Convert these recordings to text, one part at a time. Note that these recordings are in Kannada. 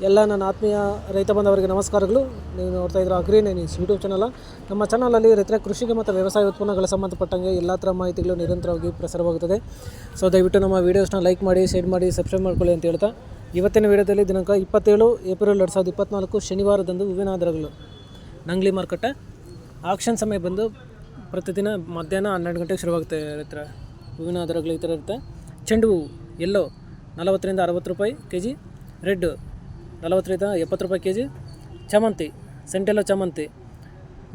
ಎಲ್ಲ ನನ್ನ ಆತ್ಮೀಯ ರೈತ ಬಂದವರಿಗೆ ನಮಸ್ಕಾರಗಳು. ನೀವು ನೋಡ್ತಾ ಇದ್ದೀರಾ ಅಗ್ರಿನೇನಿಸ್ ಯೂಟ್ಯೂಬ್ ಚಾನಲ್. ನಮ್ಮ ಚಾನಲಲ್ಲಿ ರೈತರ ಕೃಷಿಗೆ ಮತ್ತು ವ್ಯವಸಾಯ ಉತ್ಪನ್ನಗಳ ಸಂಬಂಧಪಟ್ಟಂಗೆ ಎಲ್ಲ ಥರ ಮಾಹಿತಿಗಳು ನಿರಂತರವಾಗಿ ಪ್ರಸಾರವಾಗುತ್ತದೆ. ಸೊ ದಯವಿಟ್ಟು ನಮ್ಮ ವೀಡಿಯೋಸ್ನ ಲೈಕ್ ಮಾಡಿ, ಶೇರ್ ಮಾಡಿ, ಸಬ್ಸ್ಕ್ರೈಬ್ ಮಾಡ್ಕೊಳ್ಳಿ ಅಂತ ಹೇಳ್ತಾ, ಇವತ್ತಿನ ವೀಡಿಯೋದಲ್ಲಿ ದಿನಾಂಕ 27 ಏಪ್ರಿಲ್ 2024 ಶನಿವಾರದಂದು ಹೂವಿನ ದರಗಳು ನಂಗ್ಲಿ ಮಾರುಕಟ್ಟೆ. ಆಕ್ಷನ್ ಸಮಯ ಬಂದು ಪ್ರತಿದಿನ ಮಧ್ಯಾಹ್ನ 12 ಗಂಟೆಗೆ ಶುರುವಾಗುತ್ತೆ. ರೈತರ ಹೂವಿನ ದರಗಳು ಈ ಥರ ಇರುತ್ತೆ. ಚೆಂಡು ಹೂವು ಎಲ್ಲೋ 40 ರಿಂದ 60 ರೂಪಾಯಿ ಕೆಜಿ, ರೆಡ್ 40 ರಿಂದ 70 ರೂಪಾಯಿ ಕೆಜಿ, ಚಾಮಂತಿ ಸೆಂಟೆಲ್ಲೋ ಚಾಮಂತಿ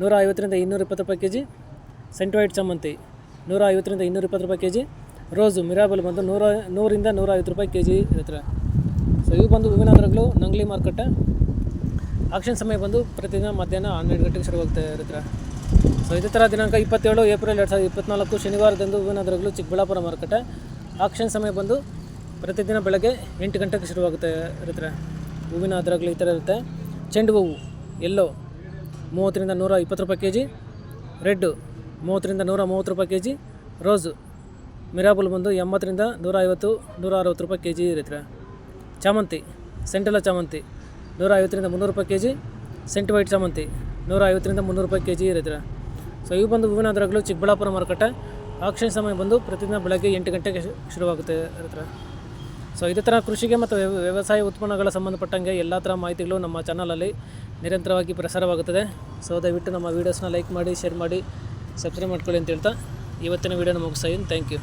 150 ರಿಂದ 220 ರೂಪಾಯಿ ಕೆಜಿ, ಸೆಂಟ್ ವೈಟ್ ಚಾಮಂತಿ 150 ರಿಂದ 220 ರೂಪಾಯಿ ಕೆಜಿ, ರೋಸು ಮಿರಾಬಲ್ ಬಂದು 100 ರಿಂದ 150 ರೂಪಾಯಿ ಕೆಜಿ ಇರುತ್ತೆ. ಸೊ ಇವು ಬಂದು ಹೂವಿನ ದರಗಳು ನಂಗ್ಲಿ ಮಾರುಕಟ್ಟೆ. ಆಕ್ಷನ್ ಸಮಯ ಬಂದು ಪ್ರತಿದಿನ ಮಧ್ಯಾಹ್ನ 12 ಗಂಟೆಗೆ ಶುರುವಾಗುತ್ತೆ ಇರುತ್ತೆ. ಸೊ ಇದೇ ಥರ ದಿನಾಂಕ 27 ಏಪ್ರಿಲ್ 2024 ಶನಿವಾರದಂದು ಹೂವಿನ ದರಗಳು ಚಿಕ್ಕಬಳ್ಳಾಪುರ ಮಾರುಕಟ್ಟೆ. ಆಕ್ಷನ್ ಸಮಯ ಬಂದು ಪ್ರತಿದಿನ ಬೆಳಗ್ಗೆ 8 ಗಂಟೆಗೆ ಶುರುವಾಗುತ್ತೆ ಇರುತ್ತೆ. ಹೂವಿನ ದರಗಳು ಈ ಥರ ಇರುತ್ತೆ. ಚೆಂಡು ಹೂವು ಎಲ್ಲೋ 30 ರಿಂದ 120 ರೂಪಾಯಿ ಕೆಜಿ, ರೆಡ್ಡು 30 ರಿಂದ 130 ರೂಪಾಯಿ ಕೆಜಿ, ರೋಸು ಮಿರಾಬಲ್ ಬಂದು 80 ರಿಂದ 150 160 ರೂಪಾಯಿ ಕೆಜಿ ಇರುತ್ತೆ. ಚಾಮಂತಿ ಸೆಂಟೆಲ್ಲೋ ಚಾಮಂತಿ 150 ರಿಂದ 300 ರೂಪಾಯಿ ಕೆಜಿ, ಸೆಂಟ್ ವೈಟ್ ಚಾಮಂತಿ 150 ರಿಂದ 300 ರೂಪಾಯಿ ಕೆಜಿ ಇರುತ್ತೆ. ಸೊ ಇವು ಬಂದು ಹೂವಿನ ದರಗಳು ಚಿಕ್ಕಬಳ್ಳಾಪುರ ಮಾರುಕಟ್ಟೆ. ಆಕ್ಷನ್ ಸಮಯ ಬಂದು ಪ್ರತಿದಿನ ಬೆಳಗ್ಗೆ 8 ಗಂಟೆಗೆ ಶುರುವಾಗುತ್ತೆ ಇರುತ್ತೆ. ಸೊ ಇದೇ ಥರ ಕೃಷಿಗೆ ಮತ್ತು ವ್ಯವಸಾಯ ಉತ್ಪನ್ನಗಳ ಸಂಬಂಧಪಟ್ಟಂಗೆ ಎಲ್ಲ ಥರ ಮಾಹಿತಿಗಳು ನಮ್ಮ ಚಾನಲಲ್ಲಿ ನಿರಂತರವಾಗಿ ಪ್ರಸಾರವಾಗುತ್ತದೆ. ಸೊ ದಯವಿಟ್ಟು ನಮ್ಮ ವೀಡಿಯೋಸ್ನ ಲೈಕ್ ಮಾಡಿ, ಶೇರ್ ಮಾಡಿ, ಸಬ್ಸ್ಕ್ರೈಬ್ ಮಾಡ್ಕೊಳ್ಳಿ ಅಂತ ಹೇಳ್ತಾ ಇವತ್ತಿನ ವೀಡಿಯೋನ ಮುಗಿಸ್ತಾ ಇದ್ದೀನಿ. Thank you.